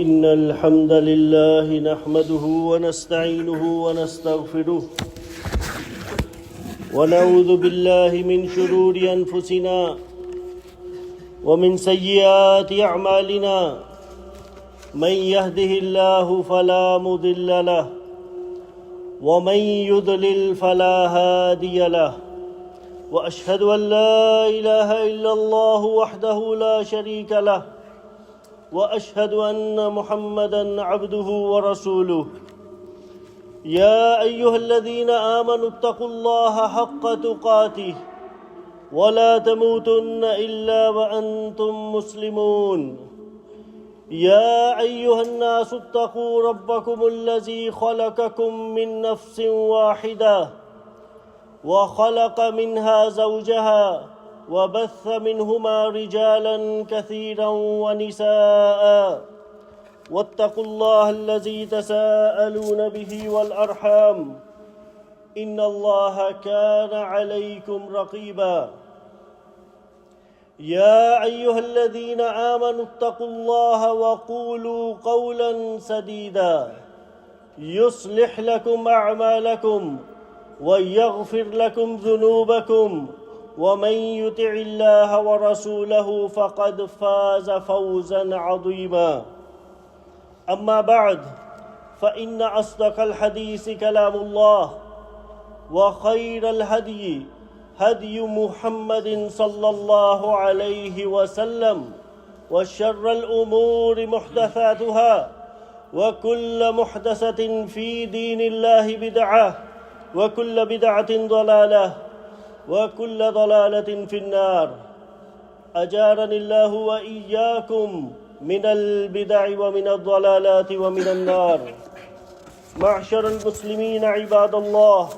إن الحمد لله نحمده ونستعينه ونستغفره ونعوذ بالله من شرور أنفسنا ومن سيئات أعمالنا من يهده الله فلا مضل له ومن يضلل فلا هادي له وأشهد أن لا إله إلا الله وحده لا شريك له وأشهد أن محمدًا عبده ورسوله يا أيها الذين آمنوا اتقوا الله حق تقاته ولا تموتن إلا وأنتم مسلمون يا أيها الناس اتقوا ربكم الذي خلقكم من نفس واحدة وخلق منها زوجها وبث منهما رجالا كثيرا ونساء واتقوا الله الذي تساءلون به والأرحام إن الله كان عليكم رقيبا يا أيها الذين آمنوا اتقوا الله وقولوا قولا سديدا يصلح لكم أعمالكم ويغفر لكم ذنوبكم ومن يطع الله ورسوله فقد فاز فوزا عظيما أما بعد فإن أصدق الحديث كلام الله وخير الهدي هدي محمد صلى الله عليه وسلم وشر الأمور محدثاتها وكل محدثة في دين الله بدعة وكل بدعة ضلالة وكل ضلالة في النار أجارني الله وإياكم من البدع ومن الضلالات ومن النار معشر المسلمين عباد الله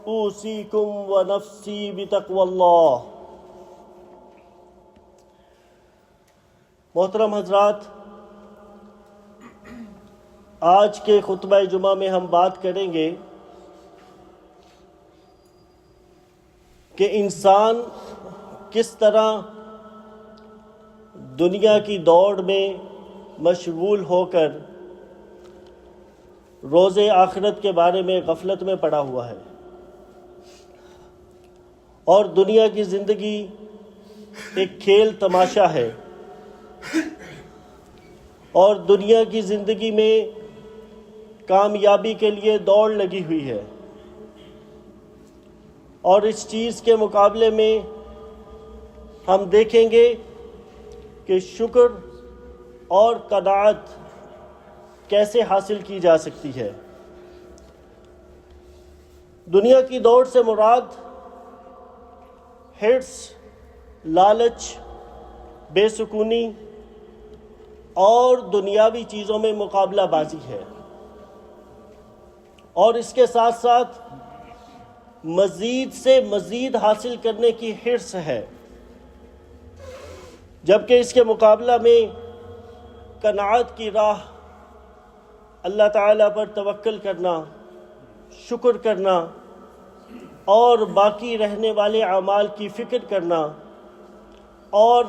أوصيكم ونفسي بتقوى الله محترم حضرات، آج کے خطبہ جمعہ میں ہم بات کریں گے کہ انسان کس طرح دنیا کی دوڑ میں مشغول ہو کر روز آخرت کے بارے میں غفلت میں پڑا ہوا ہے، اور دنیا کی زندگی ایک کھیل تماشا ہے، اور دنیا کی زندگی میں کامیابی کے لیے دوڑ لگی ہوئی ہے، اور اس چیز کے مقابلے میں ہم دیکھیں گے کہ شکر اور قناعت کیسے حاصل کی جا سکتی ہے۔ دنیا کی دوڑ سے مراد حرص، لالچ، بے سکونی اور دنیاوی چیزوں میں مقابلہ بازی ہے، اور اس کے ساتھ ساتھ مزید سے مزید حاصل کرنے کی حرص ہے، جبکہ اس کے مقابلہ میں قناعت کی راہ، اللہ تعالیٰ پر توکل کرنا، شکر کرنا اور باقی رہنے والے اعمال کی فکر کرنا اور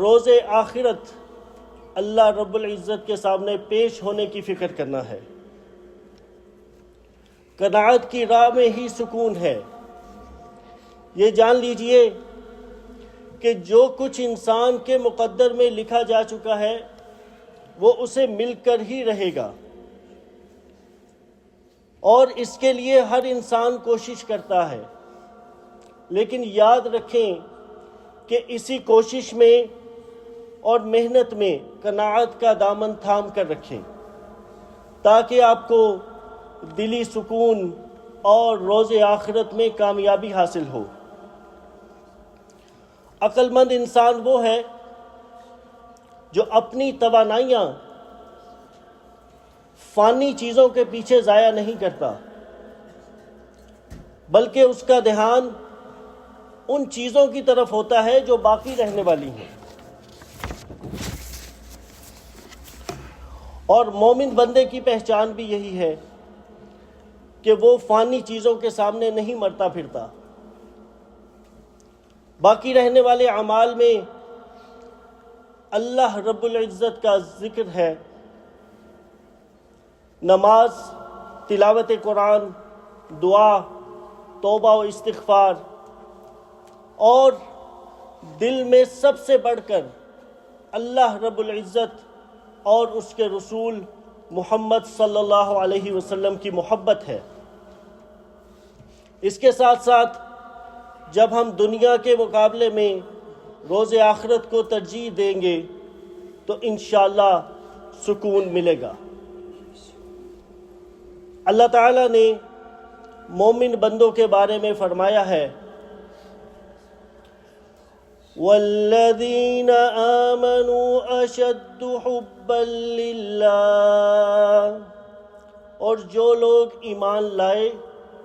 روز آخرت اللہ رب العزت کے سامنے پیش ہونے کی فکر کرنا ہے۔ قناعت کی راہ میں ہی سکون ہے۔ یہ جان لیجئے کہ جو کچھ انسان کے مقدر میں لکھا جا چکا ہے وہ اسے مل کر ہی رہے گا، اور اس کے لیے ہر انسان کوشش کرتا ہے، لیکن یاد رکھیں کہ اسی کوشش میں اور محنت میں قناعت کا دامن تھام کر رکھیں تاکہ آپ کو دلی سکون اور روز آخرت میں کامیابی حاصل ہو۔ عقل مند انسان وہ ہے جو اپنی توانائیاں فانی چیزوں کے پیچھے ضائع نہیں کرتا، بلکہ اس کا دھیان ان چیزوں کی طرف ہوتا ہے جو باقی رہنے والی ہیں۔ اور مومن بندے کی پہچان بھی یہی ہے کہ وہ فانی چیزوں کے سامنے نہیں مرتا پھرتا، باقی رہنے والے اعمال میں اللہ رب العزت کا ذکر ہے، نماز، تلاوت قرآن، دعا، توبہ و استغفار، اور دل میں سب سے بڑھ کر اللہ رب العزت اور اس کے رسول محمد صلی اللہ علیہ وسلم کی محبت ہے۔ اس کے ساتھ ساتھ جب ہم دنیا کے مقابلے میں روز آخرت کو ترجیح دیں گے تو انشاءاللہ سکون ملے گا۔ اللہ تعالیٰ نے مومن بندوں کے بارے میں فرمایا ہے، وَالَّذِينَ آمَنُوا أَشَدُّ حُبًّا لِلَّهِ، اور جو لوگ ایمان لائے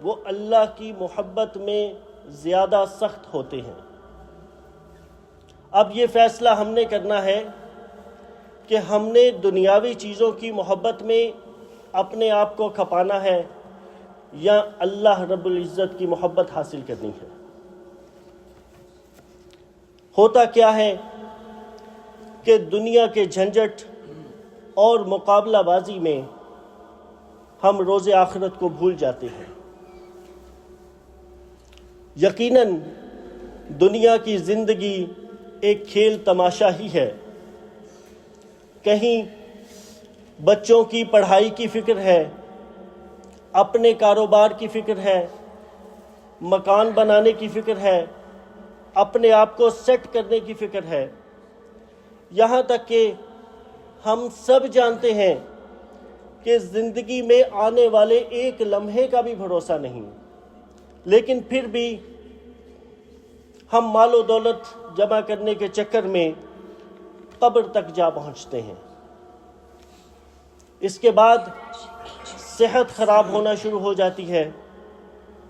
وہ اللہ کی محبت میں زیادہ سخت ہوتے ہیں۔ اب یہ فیصلہ ہم نے کرنا ہے کہ ہم نے دنیاوی چیزوں کی محبت میں اپنے آپ کو کھپانا ہے یا اللہ رب العزت کی محبت حاصل کرنی ہے۔ ہوتا کیا ہے کہ دنیا کے جھنجٹ اور مقابلہ بازی میں ہم روز آخرت کو بھول جاتے ہیں۔ یقیناً دنیا کی زندگی ایک کھیل تماشا ہی ہے۔ کہیں بچوں کی پڑھائی کی فکر ہے، اپنے کاروبار کی فکر ہے، مکان بنانے کی فکر ہے، اپنے آپ کو سیٹ کرنے کی فکر ہے، یہاں تک کہ ہم سب جانتے ہیں کہ زندگی میں آنے والے ایک لمحے کا بھی بھروسہ نہیں، لیکن پھر بھی ہم مال و دولت جمع کرنے کے چکر میں قبر تک جا پہنچتے ہیں۔ اس کے بعد صحت خراب ہونا شروع ہو جاتی ہے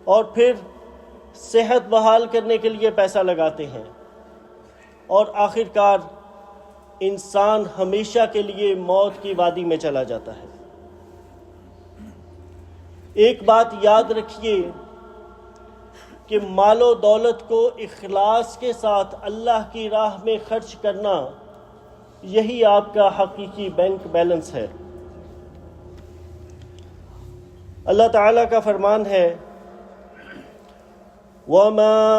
اور پھر صحت بحال کرنے کے لیے پیسہ لگاتے ہیں، اور آخر کار انسان ہمیشہ کے لیے موت کی وادی میں چلا جاتا ہے۔ ایک بات یاد رکھیے کہ مال و دولت کو اخلاص کے ساتھ اللہ کی راہ میں خرچ کرنا، یہی آپ کا حقیقی بینک بیلنس ہے۔ اللہ تعالیٰ کا فرمان ہے، وَمَا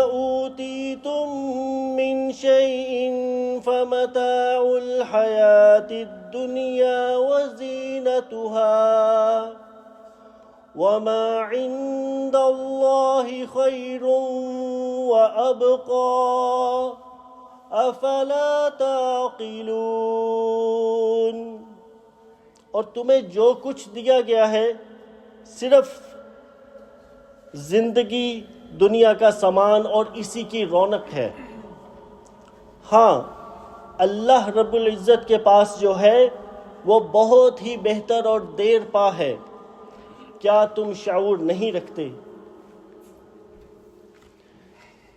أُوتِيتُم مِّن شَيْءٍ فَمَتَاعُ الْحَيَاةِ الدُّنْيَا وَزِينَتُهَا وَمَا عِندَ اللَّهِ خَيْرٌ وَأَبْقَىٰ أَفَلَا تَعْقِلُونَ۔ اور تمہیں جو کچھ دیا گیا ہے صرف زندگی دنیا کا سامان اور اسی کی رونق ہے۔ ہاں، اللہ رب العزت کے پاس جو ہے وہ بہت ہی بہتر اور دیر پا ہے۔ کیا تم شعور نہیں رکھتے؟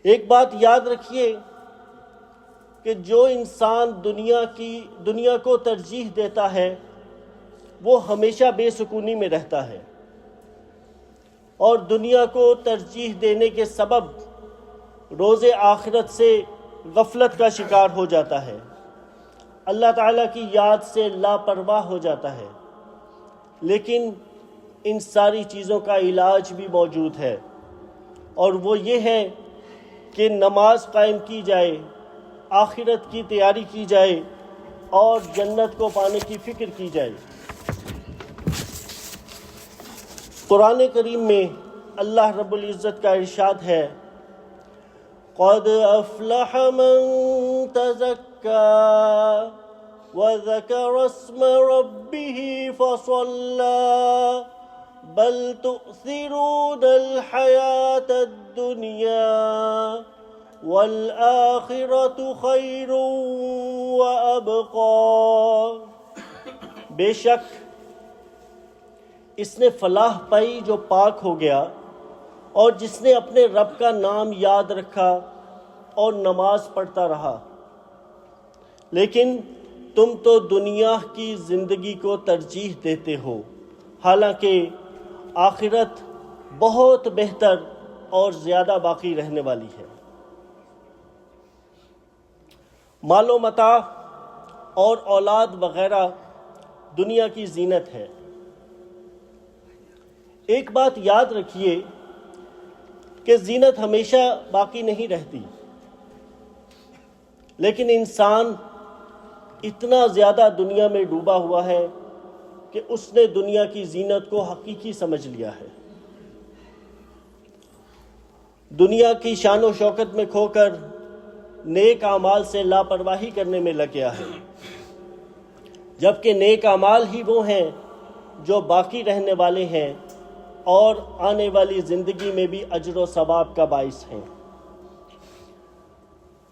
ایک بات یاد رکھیے کہ جو انسان دنیا کو ترجیح دیتا ہے وہ ہمیشہ بے سکونی میں رہتا ہے، اور دنیا کو ترجیح دینے کے سبب روز آخرت سے غفلت کا شکار ہو جاتا ہے، اللہ تعالیٰ کی یاد سے لاپرواہ ہو جاتا ہے۔ لیکن ان ساری چیزوں کا علاج بھی موجود ہے، اور وہ یہ ہے کہ نماز قائم کی جائے، آخرت کی تیاری کی جائے اور جنت کو پانے کی فکر کی جائے۔ قرآن کریم میں اللہ رب العزت کا ارشاد ہے، قَدْ أَفْلَحَ مَن تَزَكَّىٰ وَذَكَرَ اسْمَ رَبِّهِ فَصَلَّىٰ بَلْ تُؤْثِرُونَ الْحَيَاةَ الدُّنْيَا وَالْآخِرَةُ خَيْرٌ وَأَبْقَىٰ۔ بے شک اس نے فلاح پائی جو پاک ہو گیا اور جس نے اپنے رب کا نام یاد رکھا اور نماز پڑھتا رہا۔ لیکن تم تو دنیا کی زندگی کو ترجیح دیتے ہو، حالانکہ آخرت بہت بہتر اور زیادہ باقی رہنے والی ہے۔ مال و متاع اور اولاد وغیرہ دنیا کی زینت ہے۔ ایک بات یاد رکھیے کہ زینت ہمیشہ باقی نہیں رہتی، لیکن انسان اتنا زیادہ دنیا میں ڈوبا ہوا ہے کہ اس نے دنیا کی زینت کو حقیقی سمجھ لیا ہے۔ دنیا کی شان و شوکت میں کھو کر نیک اعمال سے لاپرواہی کرنے میں لگ گیا ہے، جبکہ نیک اعمال ہی وہ ہیں جو باقی رہنے والے ہیں اور آنے والی زندگی میں بھی اجر و ثواب کا باعث ہیں۔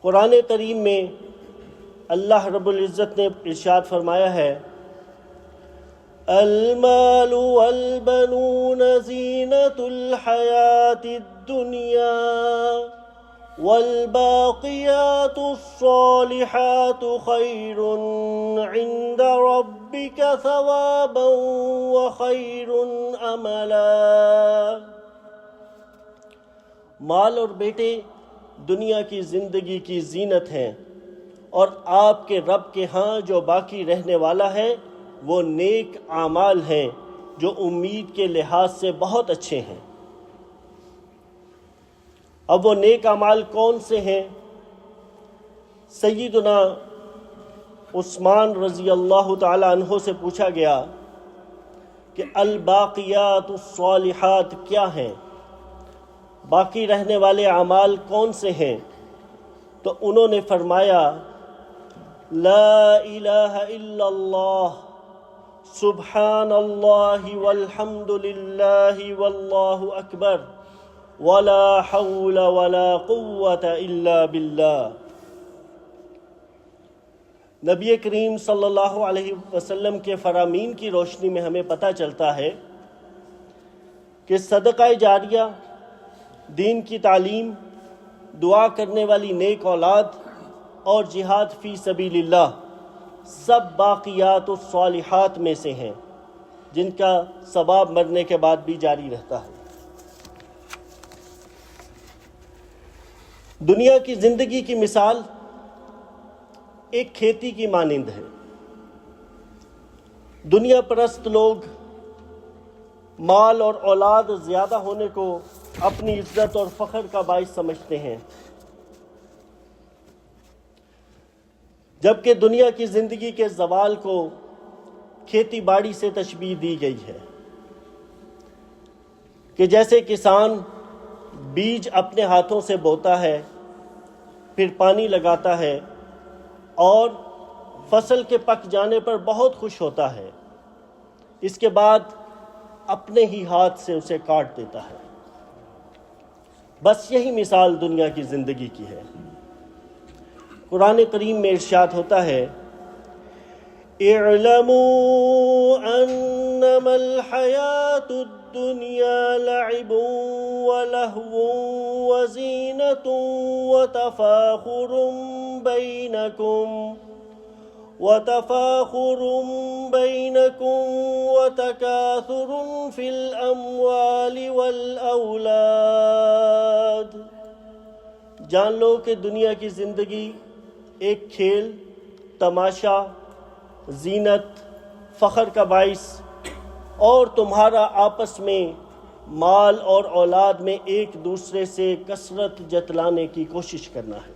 قرآن کریم میں اللہ رب العزت نے ارشاد فرمایا ہے، المال والبنون زینۃ الحیاۃ الدنیا والباقیات الصالحات خیر عند ربک ثوابا وخیر املا۔ مال اور بیٹے دنیا کی زندگی کی زینت ہیں، اور آپ کے رب کے ہاں جو باقی رہنے والا ہے وہ نیک اعمال ہیں جو امید کے لحاظ سے بہت اچھے ہیں۔ اب وہ نیک اعمال کون سے ہیں؟ سیدنا عثمان رضی اللہ تعالی عنہ سے پوچھا گیا کہ الباقیات الصالحات کیا ہیں، باقی رہنے والے اعمال کون سے ہیں؟ تو انہوں نے فرمایا، لا الہ الا اللہ، سبحان اللہ والحمد للہ واللہ اکبر، ولا حول ولا قوة الا باللہ۔ نبی کریم صلی اللہ علیہ وسلم کے فرامین کی روشنی میں ہمیں پتہ چلتا ہے کہ صدقہ جاریہ، دین کی تعلیم، دعا کرنے والی نیک اولاد اور جہاد فی سبیل اللہ سب باقیات الصالحات میں سے ہیں، جن کا ثواب مرنے کے بعد بھی جاری رہتا ہے۔ دنیا کی زندگی کی مثال ایک کھیتی کی مانند ہے۔ دنیا پرست لوگ مال اور اولاد زیادہ ہونے کو اپنی عزت اور فخر کا باعث سمجھتے ہیں، جبکہ دنیا کی زندگی کے زوال کو کھیتی باڑی سے تشبیہ دی گئی ہے کہ جیسے کسان بیج اپنے ہاتھوں سے بوتا ہے، پھر پانی لگاتا ہے اور فصل کے پک جانے پر بہت خوش ہوتا ہے، اس کے بعد اپنے ہی ہاتھ سے اسے کاٹ دیتا ہے۔ بس یہی مثال دنیا کی زندگی کی ہے۔ قرآن کریم میں ارشاد ہوتا ہے، اعلموا انما الحیاۃ الدنیا لعب ولہو وزینۃ وتفاخر بینکم وتکاثر فی الاموال والاولاد۔ جان لو کہ دنیا کی زندگی ایک کھیل، تماشا، زینت، فخر کا باعث اور تمہارا آپس میں مال اور اولاد میں ایک دوسرے سے کثرت جتلانے کی کوشش کرنا ہے۔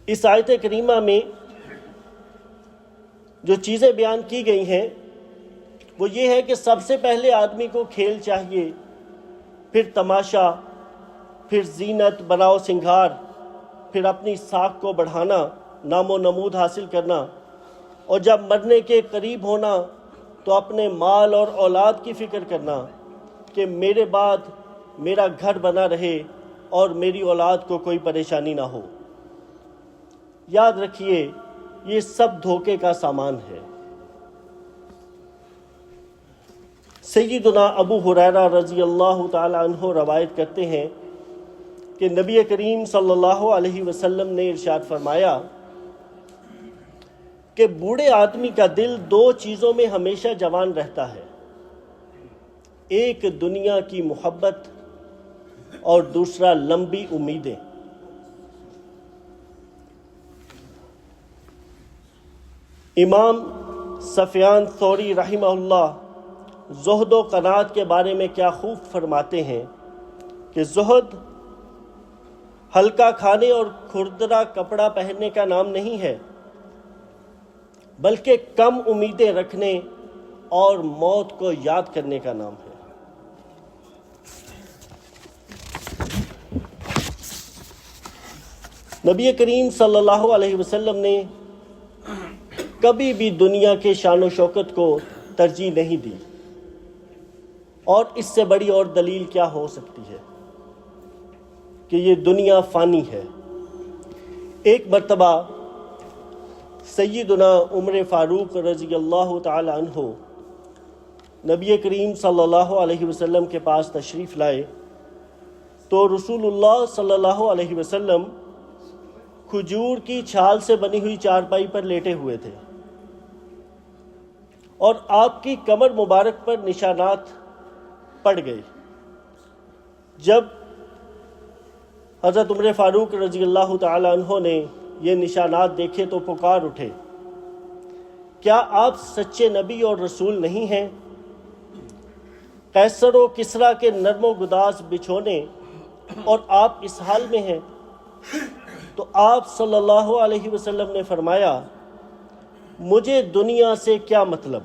اس آیت کریمہ میں جو چیزیں بیان کی گئی ہیں وہ یہ ہے کہ سب سے پہلے آدمی کو کھیل چاہیے، پھر تماشا، پھر زینت، بناؤ سنگھار، پھر اپنی ساکھ کو بڑھانا، نام و نمود حاصل کرنا، اور جب مرنے کے قریب ہونا تو اپنے مال اور اولاد کی فکر کرنا کہ میرے بعد میرا گھر بنا رہے اور میری اولاد کو کوئی پریشانی نہ ہو۔ یاد رکھیے یہ سب دھوکے کا سامان ہے۔ سیدنا ابو ہریرہ رضی اللہ تعالی عنہ روایت کرتے ہیں کہ نبی کریم صلی اللہ علیہ وسلم نے ارشاد فرمایا کہ بوڑھے آدمی کا دل دو چیزوں میں ہمیشہ جوان رہتا ہے، ایک دنیا کی محبت اور دوسرا لمبی امیدیں۔ امام سفیان ثوری رحمہ اللہ زہد و قناعت کے بارے میں کیا خوب فرماتے ہیں کہ زہد ہلکا کھانے اور کھردرا کپڑا پہننے کا نام نہیں ہے، بلکہ کم امیدیں رکھنے اور موت کو یاد کرنے کا نام ہے۔ نبی کریم صلی اللہ علیہ وسلم نے کبھی بھی دنیا کے شان و شوکت کو ترجیح نہیں دی، اور اس سے بڑی اور دلیل کیا ہو سکتی ہے کہ یہ دنیا فانی ہے۔ ایک مرتبہ سیدنا عمر فاروق رضی اللہ تعالی عنہ نبی کریم صلی اللہ علیہ وسلم کے پاس تشریف لائے تو رسول اللہ صلی اللہ علیہ وسلم کھجور کی چھال سے بنی ہوئی چارپائی پر لیٹے ہوئے تھے، اور آپ کی کمر مبارک پر نشانات پڑ گئے۔ جب حضرت عمر فاروق رضی اللہ تعالی عنہ نے یہ نشانات دیکھے تو پکار اٹھے، کیا آپ سچے نبی اور رسول نہیں ہیں؟ قیصر و کسریٰ کے نرم و گداز بچھونے اور آپ اس حال میں ہیں؟ تو آپ صلی اللہ علیہ وسلم نے فرمایا، مجھے دنیا سے کیا مطلب؟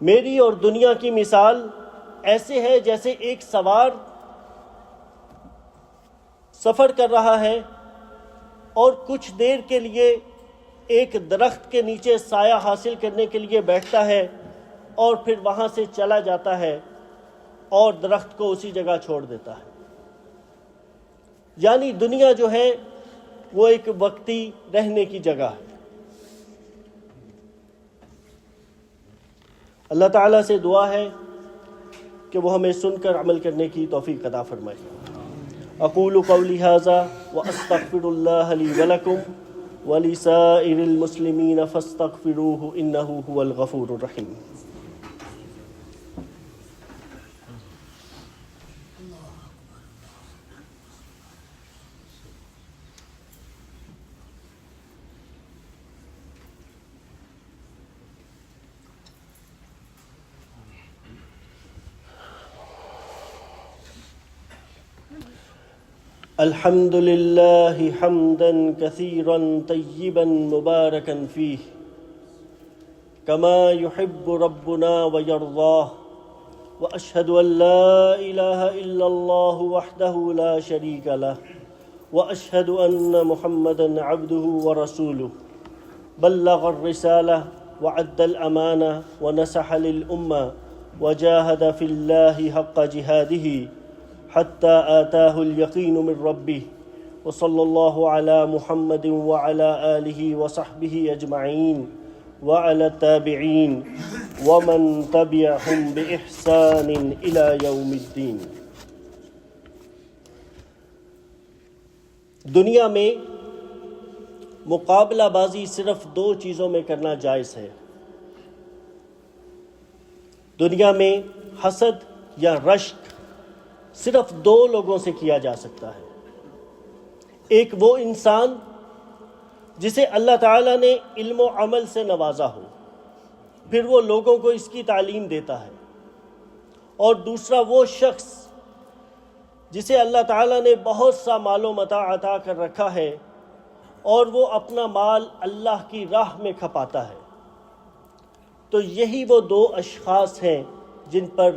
میری اور دنیا کی مثال ایسے ہے جیسے ایک سوار سفر کر رہا ہے اور کچھ دیر کے لیے ایک درخت کے نیچے سایہ حاصل کرنے کے لیے بیٹھتا ہے اور پھر وہاں سے چلا جاتا ہے اور درخت کو اسی جگہ چھوڑ دیتا ہے۔ یعنی دنیا جو ہے وہ ایک وقتی رہنے کی جگہ ہے۔ اللہ تعالیٰ سے دعا ہے کہ وہ ہمیں سن کر عمل کرنے کی توفیق عطا فرمائے۔ اقول قولی ھذا واستغفر اللہ لی ولکم ولسائر المسلمین فاستغفروہ انہ ھو الغفور الرحیم۔ الحمد للہ حمدا کثیرا طیبا مبارکا فیہ کما يحب ربنا ویرضاہ واشہد ان لا الہ الا اللہ وحدہ لا شریک لہ واشہد ان محمدا عبدہ ورسولہ بلغ الرسالہ وعد الامانہ ونصح للامہ وجاہد فی اللہ حق جہادہ حتى آتاه اليقين من ربه وصلى الله على محمد وعلى آله وصحبه أجمعين وعلى التابعين ومن تبعهم بإحسان إلى يوم الدين۔ دنیا میں مقابلہ بازی صرف دو چیزوں میں کرنا جائز ہے۔ دنیا میں حسد یا رشک صرف دو لوگوں سے کیا جا سکتا ہے۔ ایک وہ انسان جسے اللہ تعالیٰ نے علم و عمل سے نوازا ہو، پھر وہ لوگوں کو اس کی تعلیم دیتا ہے، اور دوسرا وہ شخص جسے اللہ تعالیٰ نے بہت سا مال و متاع عطا کر رکھا ہے اور وہ اپنا مال اللہ کی راہ میں کھپاتا ہے۔ تو یہی وہ دو اشخاص ہیں جن پر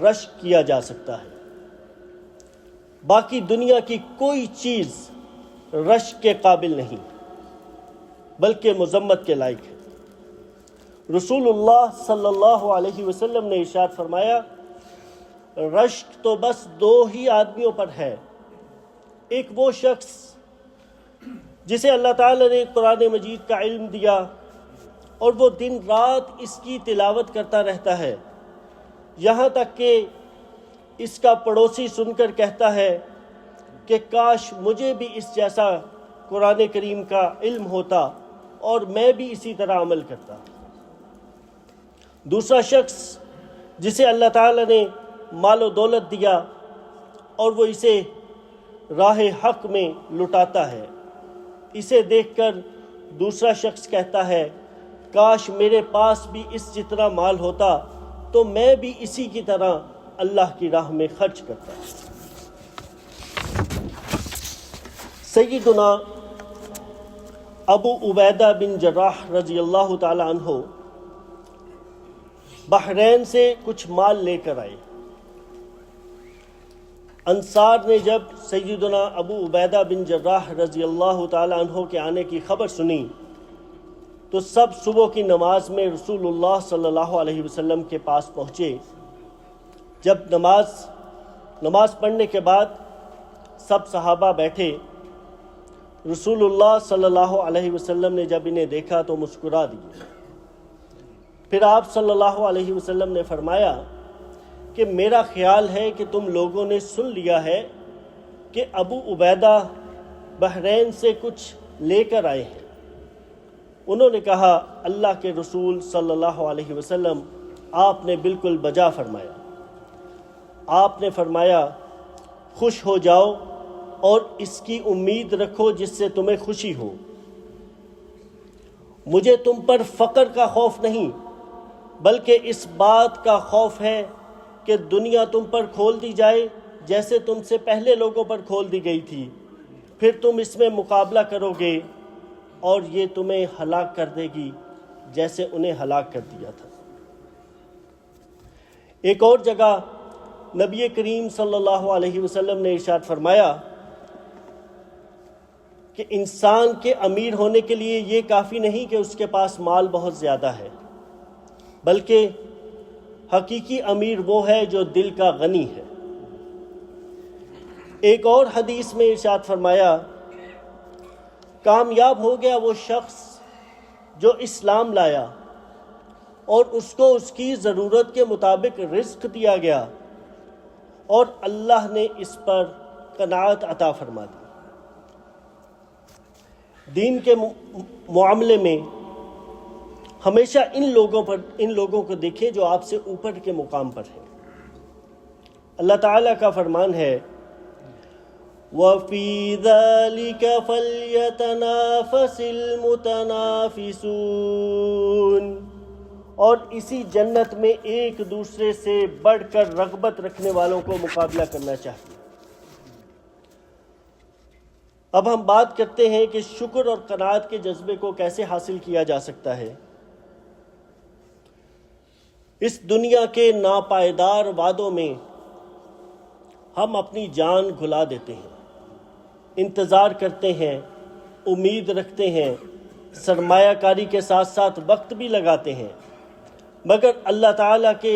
رشک کیا جا سکتا ہے۔ باقی دنیا کی کوئی چیز رشک کے قابل نہیں، بلکہ مذمت کے لائق ہے۔ رسول اللہ صلی اللہ علیہ وسلم نے ارشاد فرمایا، رشک تو بس دو ہی آدمیوں پر ہے۔ ایک وہ شخص جسے اللہ تعالیٰ نے قرآن مجید کا علم دیا اور وہ دن رات اس کی تلاوت کرتا رہتا ہے، یہاں تک کہ اس کا پڑوسی سن کر کہتا ہے کہ کاش مجھے بھی اس جیسا قرآن کریم کا علم ہوتا اور میں بھی اسی طرح عمل کرتا۔ دوسرا شخص جسے اللہ تعالیٰ نے مال و دولت دیا اور وہ اسے راہ حق میں لٹاتا ہے، اسے دیکھ کر دوسرا شخص کہتا ہے کاش میرے پاس بھی اس جتنا مال ہوتا تو میں بھی اسی کی طرح اللہ کی راہ میں خرچ کرتا۔ سیدنا ابو عبیدہ بن جراح رضی اللہ تعالی عنہ بحرین سے کچھ مال لے کر آئے۔ انصار نے جب سیدنا ابو عبیدہ بن جراح رضی اللہ تعالی عنہ کے آنے کی خبر سنی تو سب صبح کی نماز میں رسول اللہ صلی اللہ علیہ وسلم کے پاس پہنچے۔ جب نماز پڑھنے کے بعد سب صحابہ بیٹھے، رسول اللہ صلی اللہ علیہ وسلم نے جب انہیں دیکھا تو مسکرا دیے۔ پھر آپ صلی اللہ علیہ وسلم نے فرمایا کہ میرا خیال ہے کہ تم لوگوں نے سن لیا ہے کہ ابو عبیدہ بحرین سے کچھ لے کر آئے ہیں۔ انہوں نے کہا، اللہ کے رسول صلی اللہ علیہ وسلم، آپ نے بالکل بجا فرمایا۔ آپ نے فرمایا، خوش ہو جاؤ اور اس کی امید رکھو جس سے تمہیں خوشی ہو۔ مجھے تم پر فقر کا خوف نہیں، بلکہ اس بات کا خوف ہے کہ دنیا تم پر کھول دی جائے جیسے تم سے پہلے لوگوں پر کھول دی گئی تھی، پھر تم اس میں مقابلہ کرو گے اور یہ تمہیں ہلاک کر دے گی جیسے انہیں ہلاک کر دیا تھا۔ ایک اور جگہ نبی کریم صلی اللہ علیہ وسلم نے ارشاد فرمایا کہ انسان کے امیر ہونے کے لیے یہ کافی نہیں کہ اس کے پاس مال بہت زیادہ ہے، بلکہ حقیقی امیر وہ ہے جو دل کا غنی ہے۔ ایک اور حدیث میں ارشاد فرمایا، کامیاب ہو گیا وہ شخص جو اسلام لایا اور اس کو اس کی ضرورت کے مطابق رزق دیا گیا اور اللہ نے اس پر قناعت عطا فرما دی۔ دین کے معاملے میں ہمیشہ ان لوگوں کو دیکھیں جو آپ سے اوپر کے مقام پر ہیں۔ اللہ تعالیٰ کا فرمان ہے، وَفِي ذَلِكَ فَلْيَتَنَافَسِ الْمُتَنَافِسُونَ، اور اسی جنت میں ایک دوسرے سے بڑھ کر رغبت رکھنے والوں کو مقابلہ کرنا چاہیے۔ اب ہم بات کرتے ہیں کہ شکر اور قناعت کے جذبے کو کیسے حاصل کیا جا سکتا ہے۔ اس دنیا کے ناپائیدار وعدوں میں ہم اپنی جان گھلا دیتے ہیں، انتظار کرتے ہیں، امید رکھتے ہیں، سرمایہ کاری کے ساتھ ساتھ وقت بھی لگاتے ہیں، مگر اللہ تعالیٰ کے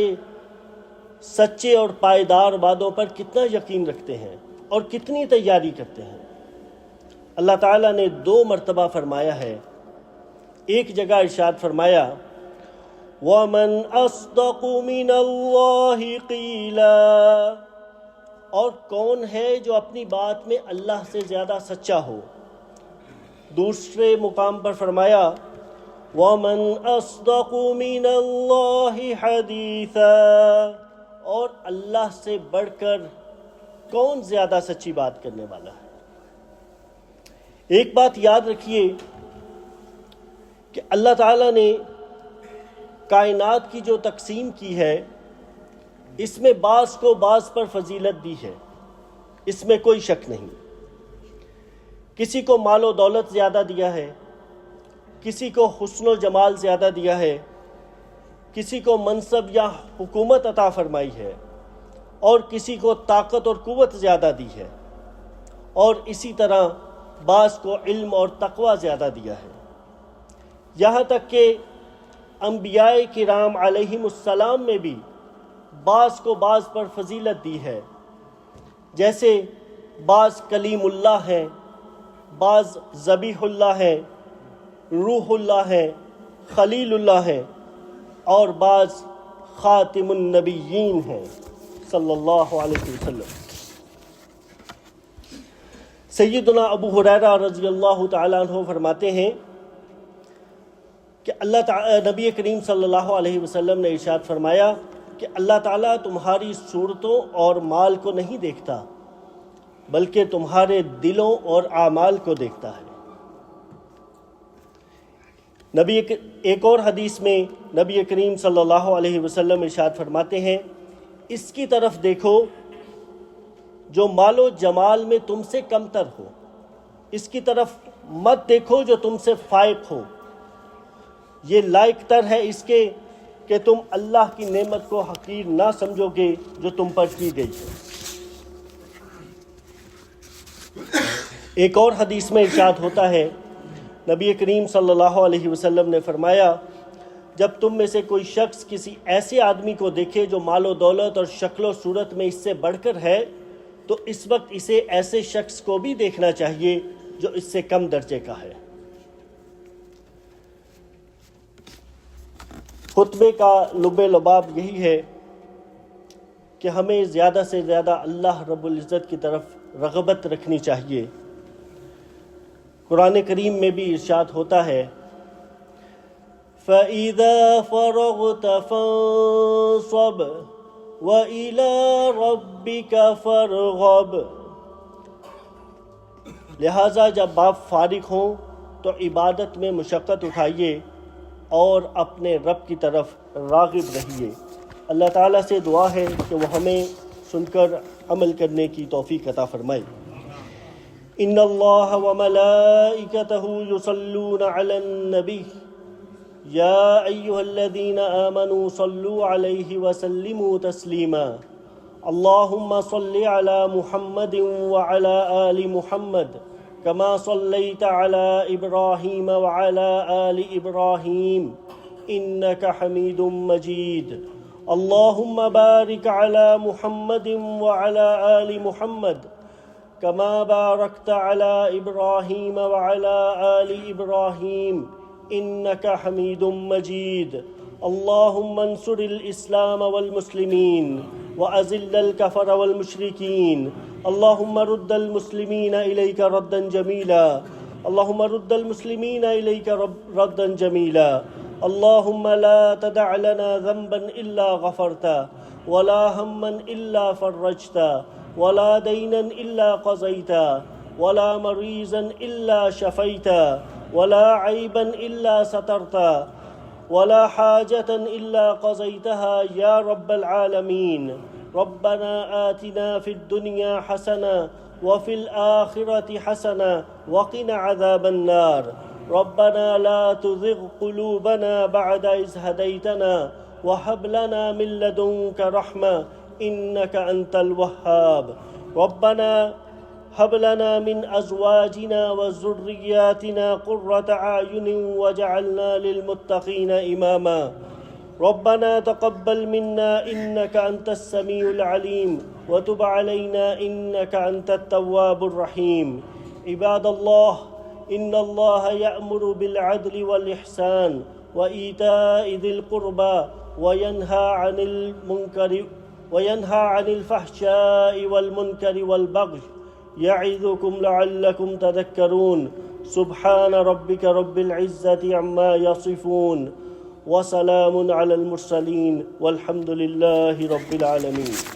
سچے اور پائیدار وعدوں پر کتنا یقین رکھتے ہیں اور کتنی تیاری کرتے ہیں۔ اللہ تعالیٰ نے 2 مرتبہ فرمایا ہے۔ ایک جگہ ارشاد فرمایا، وَمَنْ أَصْدَقُ مِنَ اللَّهِ قِيلًا، اور کون ہے جو اپنی بات میں اللہ سے زیادہ سچا ہو۔ دوسرے مقام پر فرمایا، وَمَنْ أَصْدَقُ مِنَ اللَّهِ حَدِيثًا، اور اللہ سے بڑھ کر کون زیادہ سچی بات کرنے والا ہے۔ ایک بات یاد رکھیے کہ اللہ تعالیٰ نے کائنات کی جو تقسیم کی ہے، اس میں بعض کو بعض پر فضیلت دی ہے، اس میں کوئی شک نہیں۔ کسی کو مال و دولت زیادہ دیا ہے، کسی کو حسن و جمال زیادہ دیا ہے، کسی کو منصب یا حکومت عطا فرمائی ہے، اور کسی کو طاقت اور قوت زیادہ دی ہے، اور اسی طرح بعض کو علم اور تقوی زیادہ دیا ہے۔ یہاں تک کہ انبیاء کرام علیہم السلام میں بھی بعض کو بعض پر فضیلت دی ہے، جیسے بعض کلیم اللہ ہیں، بعض ذبیح اللہ ہیں، روح اللہ ہیں، خلیل اللہ ہیں، اور بعض خاتم النبیین ہیں صلی اللہ علیہ وسلم۔ سیدنا ابو ہریرہ رضی اللہ تعالیٰ عنہ فرماتے ہیں کہ نبی کریم صلی اللہ علیہ وسلم نے ارشاد فرمایا کہ اللہ تعالیٰ تمہاری صورتوں اور مال کو نہیں دیکھتا، بلکہ تمہارے دلوں اور اعمال کو دیکھتا ہے۔ ایک اور حدیث میں نبی کریم صلی اللہ علیہ وسلم ارشاد فرماتے ہیں، اس کی طرف دیکھو جو مال و جمال میں تم سے کمتر ہو، اس کی طرف مت دیکھو جو تم سے فائق ہو، یہ لائق تر ہے اس کے کہ تم اللہ کی نعمت کو حقیر نہ سمجھو گے جو تم پر کی گئی ہے۔ ایک اور حدیث میں ارشاد ہوتا ہے، نبی کریم صلی اللہ علیہ وسلم نے فرمایا، جب تم میں سے کوئی شخص کسی ایسے آدمی کو دیکھے جو مال و دولت اور شکل و صورت میں اس سے بڑھ کر ہے، تو اس وقت اسے ایسے شخص کو بھی دیکھنا چاہیے جو اس سے کم درجے کا ہے۔ خطبے کا لب لباب یہی ہے کہ ہمیں زیادہ سے زیادہ اللہ رب العزت کی طرف رغبت رکھنی چاہیے۔ قرآن کریم میں بھی ارشاد ہوتا ہے، فَإِذَا فَرَغْتَ فَانصَبْ وَإِلَىٰ رَبِّكَ فَارْغَب، لہٰذا جب آپ فارغ ہوں تو عبادت میں مشقت اٹھائیے اور اپنے رب کی طرف راغب رہیے۔ اللہ تعالیٰ سے دعا ہے کہ وہ ہمیں سن کر عمل کرنے کی توفیق عطا فرمائے۔ ان اللہ وملائکتہ یصلون علی النبی یا ایہا الذین آمنوا صلوا علیہ وسلموا تسلیما، اللہم صل علی محمد وعلی آل محمد كما صليت على إبراهيم وعلى آل إبراهيم إنك حميد مجيد، اللهم بارك على محمد وعلى آل محمد كما باركت على إبراهيم وعلى آل إبراهيم إنك حميد مجيد، اللهم انصر الإسلام والمسلمين وأذل الكفر والمشركين، اللهم رد المسلمين إليك ردا جميلا، اللهم رد المسلمين إليك ردا جميلا، اللهم لا تدع لنا ذنبا إلا غفرته ولا هما إلا فرجته ولا دينا إلا قضيته ولا مريضا إلا شفيته ولا عيبا إلا سترته ولا حاجة إلا قضيتها يا رب العالمين، ربنا آتنا في الدنيا حسنة وفي الآخرة حسنة وقنا عذاب النار، ربنا لا تزغ قلوبنا بعد إذ هديتنا وهب لنا من لدنك رحمة إنك أنت الوهاب، ربنا هب لنا من أزواجنا وذرياتنا قرة أعين واجعلنا للمتقين إماما، ربنا تقبل منا إنك أنت السميع العليم وتب علينا إنك أنت التواب الرحيم۔ عباد الله، إن الله يأمر بالعدل والإحسان وإيتاء ذي القربى وينهى عن الفحشاء والمنكر والبغي يعظكم لعلكم تذكرون، سبحان ربك رب العزة عما يصفون وسلام على المرسلين والحمد لله رب العالمين۔